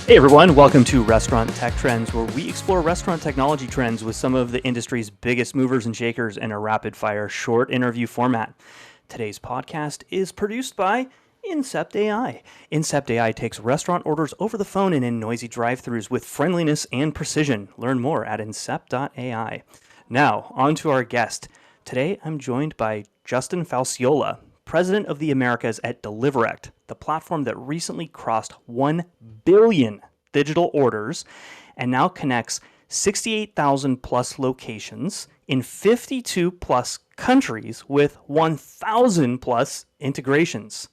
Hey everyone, welcome to Restaurant Tech Trends, where we explore restaurant technology trends with some of the industry's biggest movers and shakers in a rapid-fire short interview format. Today's podcast is produced by Incept AI. Incept AI takes restaurant orders over the phone and in noisy drive-thrus with friendliness and precision. Learn more at incept.ai. Now, on to our guest. Today, I'm joined by Justin Falciola, President of the Americas at Deliverect, the platform that recently crossed 1 billion digital orders and now connects 68,000 plus locations in 52 plus countries with 1,000 plus integrations.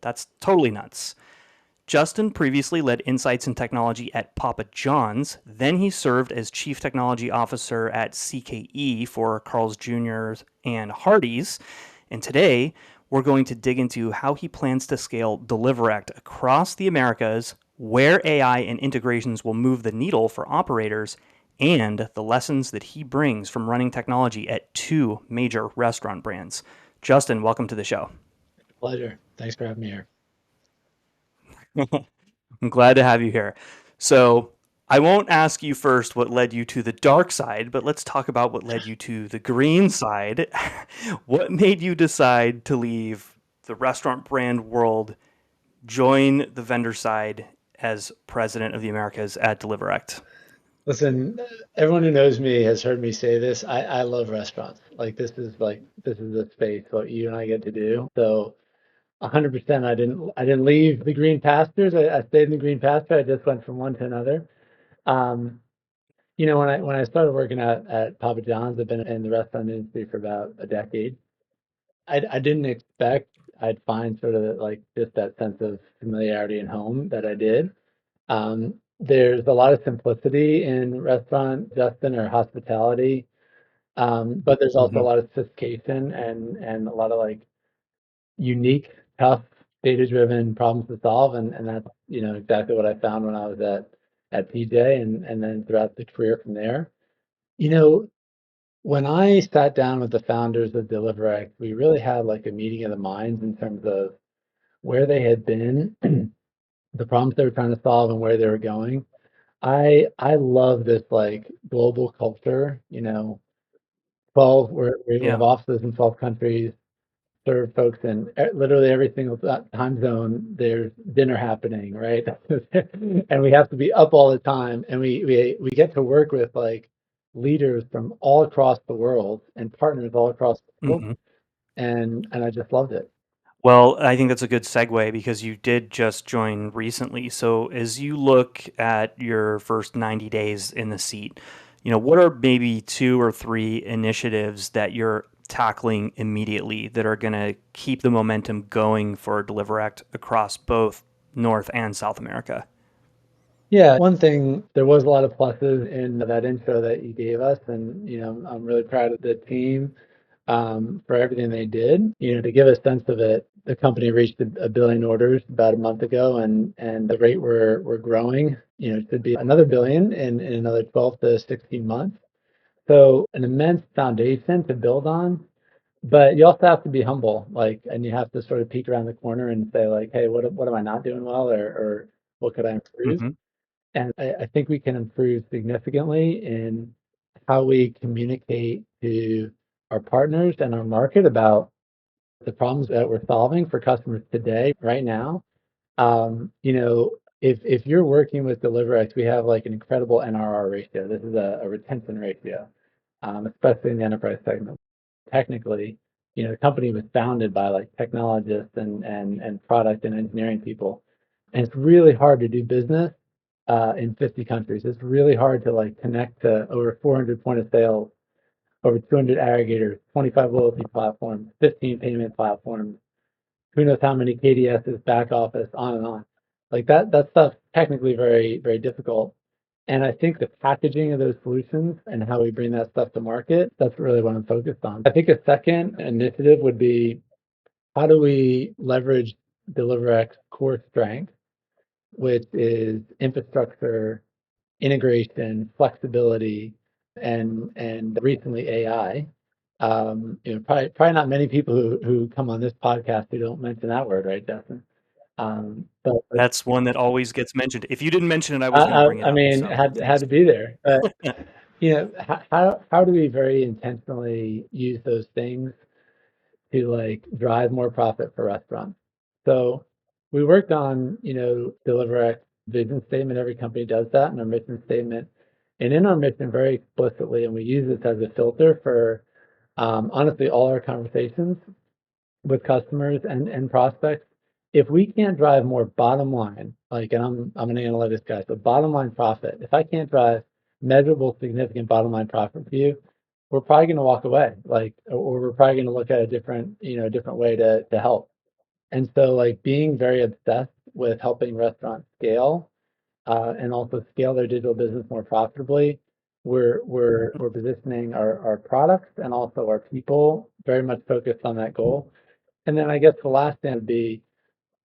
That's totally nuts. Justin previously led Insights and Technology at Papa John's. Then he served as Chief Technology Officer at CKE for Carl's Jr. and Hardee's. And today, we're going to dig into how he plans to scale Deliverect across the Americas, where AI and integrations will move the needle for operators, and the lessons that he brings from running technology at two major restaurant brands. Justin, welcome to the show. Pleasure. Thanks for having me here. I'm glad to have you here. So, I won't ask you first what led you to the dark side, but let's talk about what led you to the green side. What made you decide to leave the restaurant brand world, join the vendor side as president of the Americas at Deliverect? Listen, everyone who knows me has heard me say this. I love restaurants. This is the space what you and I get to do. So 100% I didn't leave the green pastures. I stayed in the green pasture. I just went from one to another. Um, when I started working at Papa John's, I've been in the restaurant industry for about a decade. I didn't expect I'd find sort of like just that sense of familiarity and home that I did. There's a lot of simplicity in restaurant, Justin, or hospitality, but there's also a Mm-hmm. lot of sophistication and a lot of like unique, tough, data-driven problems to solve, and that's exactly what I found when I was at PJ and then throughout the career from there. You know, when I sat down with the founders of Deliverect, we really had like a meeting of the minds in terms of where they had been, the problems they were trying to solve, and where they were going. I love this like global culture, 12 where we Yeah. have offices in 12 countries, serve folks in literally every single time zone. There's dinner happening, right? And we have to be up all the time, and we get to work with like leaders from all across the world and partners all across the world, Mm-hmm. and I just loved it. Well, I think that's a good segue because you did just join recently. So, as you look at your first 90 days in the seat, what are maybe two or three initiatives that you're tackling immediately that are going to keep the momentum going for Deliverect across both North and South America? Yeah, one thing, there was a lot of pluses in that intro that you gave us, and I'm really proud of the team for everything they did. To give a sense of it, the company reached a billion orders about a month ago, and the rate we're growing, it should be another billion in another 12 to 16 months. So an immense foundation to build on, but you also have to be humble, like, and you have to sort of peek around the corner and say like, hey, what am I not doing well, or what could I improve? Mm-hmm. And I think we can improve significantly in how we communicate to our partners and our market about the problems that we're solving for customers today, right now. If you're working with Deliverix, we have like an incredible NRR ratio. This is a retention ratio, especially in the enterprise segment. Technically, the company was founded by like technologists and product and engineering people, and it's really hard to do business in 50 countries. It's really hard to like connect to over 400 point of sales, over 200 aggregators, 25 loyalty platforms, 15 payment platforms, who knows how many KDSs, back office, on and on. Like that stuff's technically very, very difficult. And I think the packaging of those solutions and how we bring that stuff to market, that's really what I'm focused on. I think a second initiative would be, how do we leverage DeliverX core strength, which is infrastructure, integration, flexibility, and recently AI. Probably not many people who come on this podcast who don't mention that word, right, Justin? But That's one that always gets mentioned. If you didn't mention it, I was going to bring it I up. mean, So had thanks. to be there. But how do we very intentionally use those things to like drive more profit for restaurants? So we worked on, Deliverect vision statement. Every company does that, and our mission statement. And in our mission, very explicitly, and we use this as a filter for honestly all our conversations with customers and prospects. If we can't drive more bottom line, like, and I'm an analytics guy, so bottom line profit. If I can't drive measurable, significant bottom line profit for you, we're probably going to walk away, like, or we're probably going to look at a different way to help. And so, like, being very obsessed with helping restaurants scale and also scale their digital business more profitably, we're positioning our products and also our people very much focused on that goal. And then I guess the last thing would be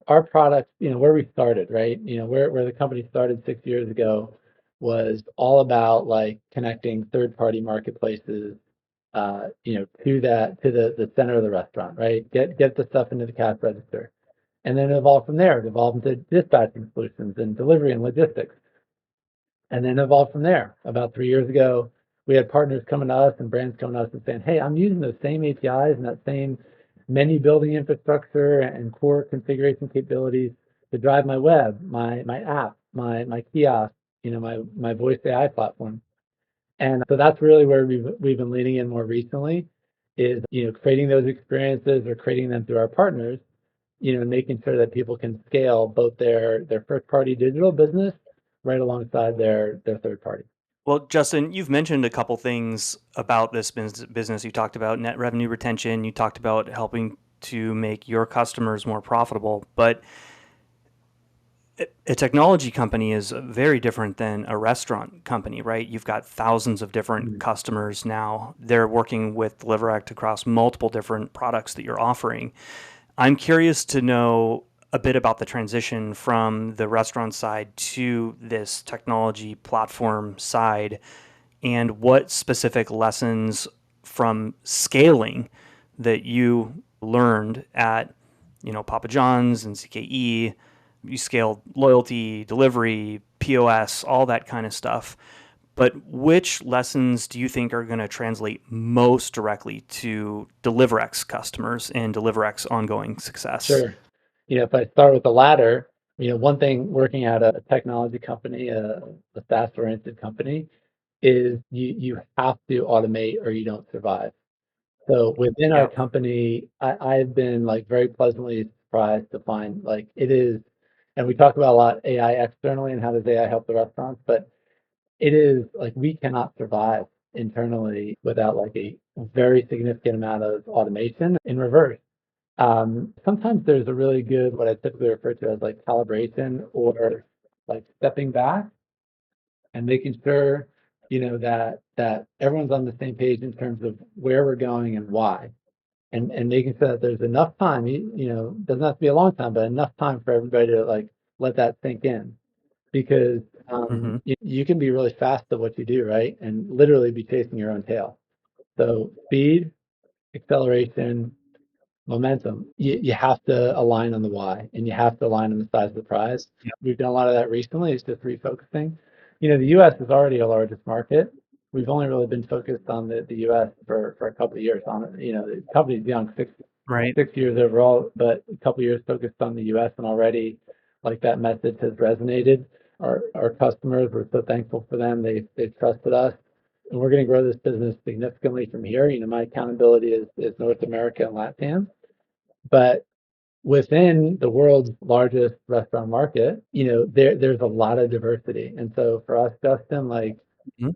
our products, where we started, right? Where the company started 6 years ago was all about like connecting third-party marketplaces, to the center of the restaurant, right? Get the stuff into the cash register. And then it evolved from there. It evolved into dispatching solutions and delivery and logistics. And then evolved from there. About 3 years ago, we had partners coming to us and brands coming to us and saying, hey, I'm using those same APIs and that same menu building infrastructure and core configuration capabilities to drive my web, my app, my kiosk, my voice AI platform. And so that's really where we've been leaning in more recently is, creating those experiences or creating them through our partners, making sure that people can scale both their first party digital business right alongside their third party. Well, Justin, you've mentioned a couple things about this business. You talked about net revenue retention. You talked about helping to make your customers more profitable. But a technology company is very different than a restaurant company, right? You've got thousands of different customers now. They're working with Deliverect across multiple different products that you're offering. I'm curious to know a bit about the transition from the restaurant side to this technology platform side and what specific lessons from scaling that you learned at, Papa John's and CKE. You scaled loyalty, delivery, POS, all that kind of stuff. But which lessons do you think are going to translate most directly to Deliverex's customers and Deliverex's ongoing success? Sure. If I start with the latter, one thing working at a technology company, a SaaS-oriented company, is you have to automate or you don't survive. So within our Yep. company, I've been like very pleasantly surprised to find like it is, and we talk about a lot AI externally and how does AI help the restaurants, but it is like we cannot survive internally without like a very significant amount of automation in reverse. Sometimes there's a really good, what I typically refer to as like calibration or like stepping back and making sure, that everyone's on the same page in terms of where we're going and why. And making sure that there's enough time, doesn't have to be a long time, but enough time for everybody to like let that sink in. Because Mm-hmm. you can be really fast at what you do, right? And literally be chasing your own tail. So speed, acceleration, momentum. You have to align on the why and you have to align on the size of the prize. Yep. We've done a lot of that recently. It's just refocusing. The US is already our largest market. We've only really been focused on the US for a couple of years on it. The company's young, Right. 6 years overall, but a couple of years focused on the US and already like that message has resonated. Our customers, we're so thankful for them. They've trusted us. And we're going to grow this business significantly from here. My accountability is North America and LATAM. But within the world's largest restaurant market, there's a lot of diversity. And so for us, Justin, like Mhm.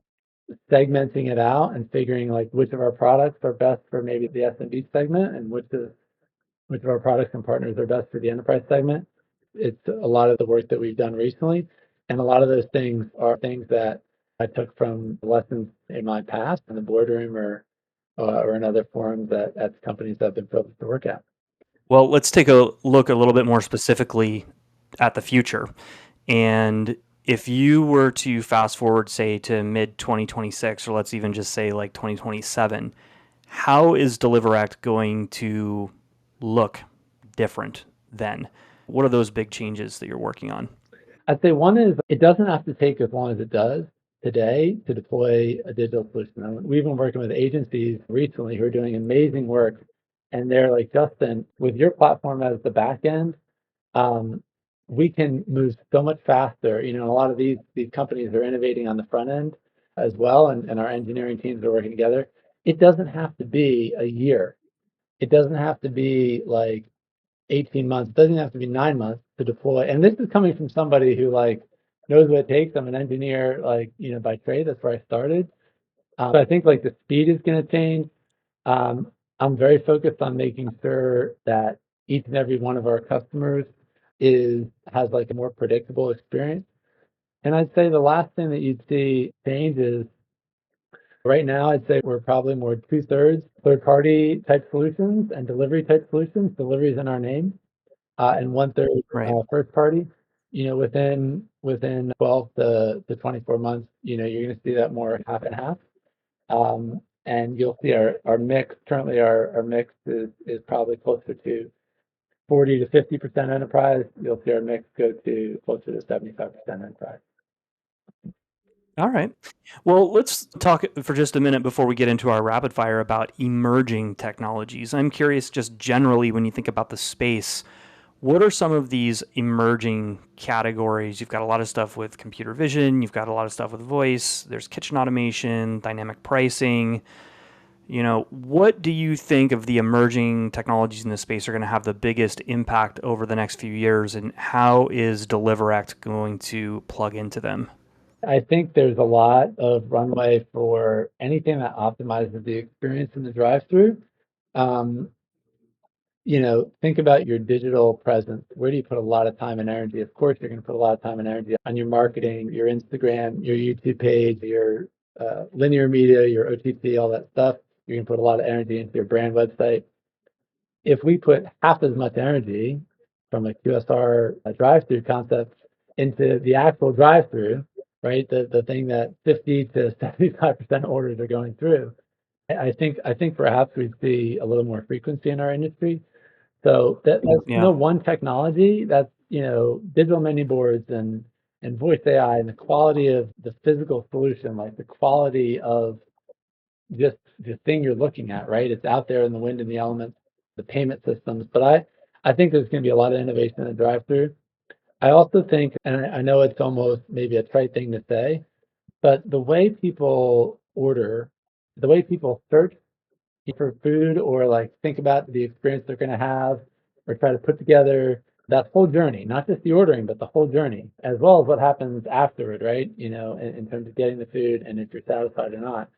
segmenting it out and figuring like which of our products are best for maybe the SMB segment and which of our products and partners are best for the enterprise segment. It's a lot of the work that we've done recently. And a lot of those things are things that I took from lessons in my past in the boardroom or in other forums at companies that I've been privileged to work at. Well, let's take a look a little bit more specifically at the future. And if you were to fast forward, say, to mid 2026, or let's even just say like 2027, how is Deliverect going to look different then? What are those big changes that you're working on? I'd say one is it doesn't have to take as long as it does today to deploy a digital solution. And we've been working with agencies recently who are doing amazing work, and they're like, Justin, with your platform as the back end, we can move so much faster. A lot of these companies are innovating on the front end as well, and our engineering teams are working together. It doesn't have to be a year. It doesn't have to be like 18 months. It doesn't have to be 9 months to deploy. And this is coming from somebody who like knows what it takes. I'm an engineer, like, by trade. That's where I started. So I think like the speed is going to change. I'm very focused on making sure that each and every one of our customers has like a more predictable experience. And I'd say the last thing that you'd see change is right now, I'd say we're probably more 2/3 third-party type solutions and delivery type solutions. Delivery is in our name, and 1/3 Right. first party. Within 12 to 24 months, you're going to see that more half and half. And you'll see our mix. Currently, our mix is probably closer to 40 to 50% enterprise. You'll see our mix go to closer to 75% enterprise. All right. Well, let's talk for just a minute before we get into our rapid fire about emerging technologies. I'm curious, just generally, when you think about the space, what are some of these emerging categories? You've got a lot of stuff with computer vision, you've got a lot of stuff with voice, there's kitchen automation, dynamic pricing. What do you think of the emerging technologies in this space are going to have the biggest impact over the next few years, and how is Deliverect going to plug into them? I think there's a lot of runway for anything that optimizes the experience in the drive-through. Um, think about your digital presence. Where do you put a lot of time and energy? Of course, you're going to put a lot of time and energy on your marketing, your Instagram, your YouTube page, your linear media, your OTT, all that stuff. You're going to put a lot of energy into your brand website. If we put half as much energy from a QSR drive-through concept into the actual drive-through, right, the thing that 50 to 75% orders are going through, I think perhaps we'd see a little more frequency in our industry. So that's Yeah. one technology. That's digital menu boards and voice AI and the quality of the physical solution, like the quality of just the thing you're looking at, right? It's out there in the wind and the elements, the payment systems. But I think there's going to be a lot of innovation in the drive-through. I also think, and I know it's almost maybe a trite thing to say, but the way people order, the way people search for food or like think about the experience they're going to have or try to put together that whole journey, not just the ordering, but the whole journey, as well as what happens afterward, right? In terms of getting the food and if you're satisfied or not.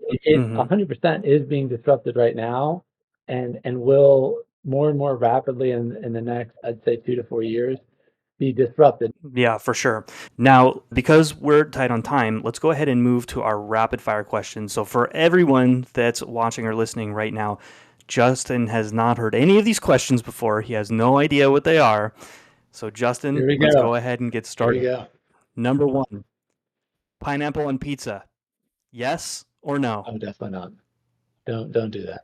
It Hmm. 100% is being disrupted right now and will more and more rapidly in the next, I'd say, 2 to 4 years be disrupted. Yeah, for sure. Now, because we're tight on time, let's go ahead and move to our rapid fire questions. So, for everyone that's watching or listening right now, Justin has not heard any of these questions before. He has no idea what they are. So, Here Justin, we let's go. go ahead and get Here we started. go. Number one, pineapple on pizza. Yes or no? Oh, definitely not. Don't do that.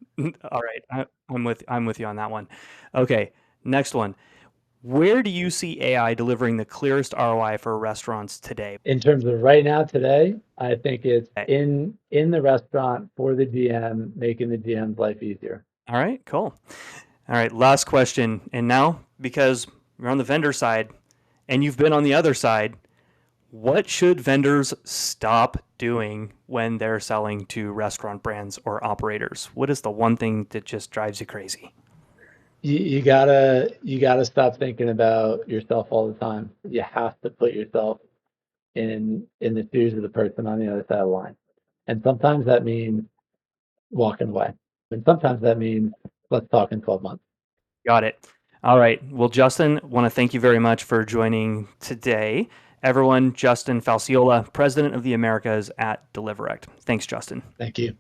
All right, I'm with you on that one. Okay, next one. Where do you see AI delivering the clearest ROI for restaurants today? In terms of right now today, I think it's Okay. in the restaurant for the GM, making the GM's life easier. All right, cool. All right, last question. And now, because you're on the vendor side and you've been on the other side, what should vendors stop doing when they're selling to restaurant brands or operators? What is the one thing that just drives you crazy? You gotta stop thinking about yourself all the time. You have to put yourself in the shoes of the person on the other side of the line. And sometimes that means walking away. And sometimes that means let's talk in 12 months. Got it. All right. Well, Justin, want to thank you very much for joining today. Everyone, Justin Falciola, President of the Americas at Deliverect. Thanks, Justin. Thank you.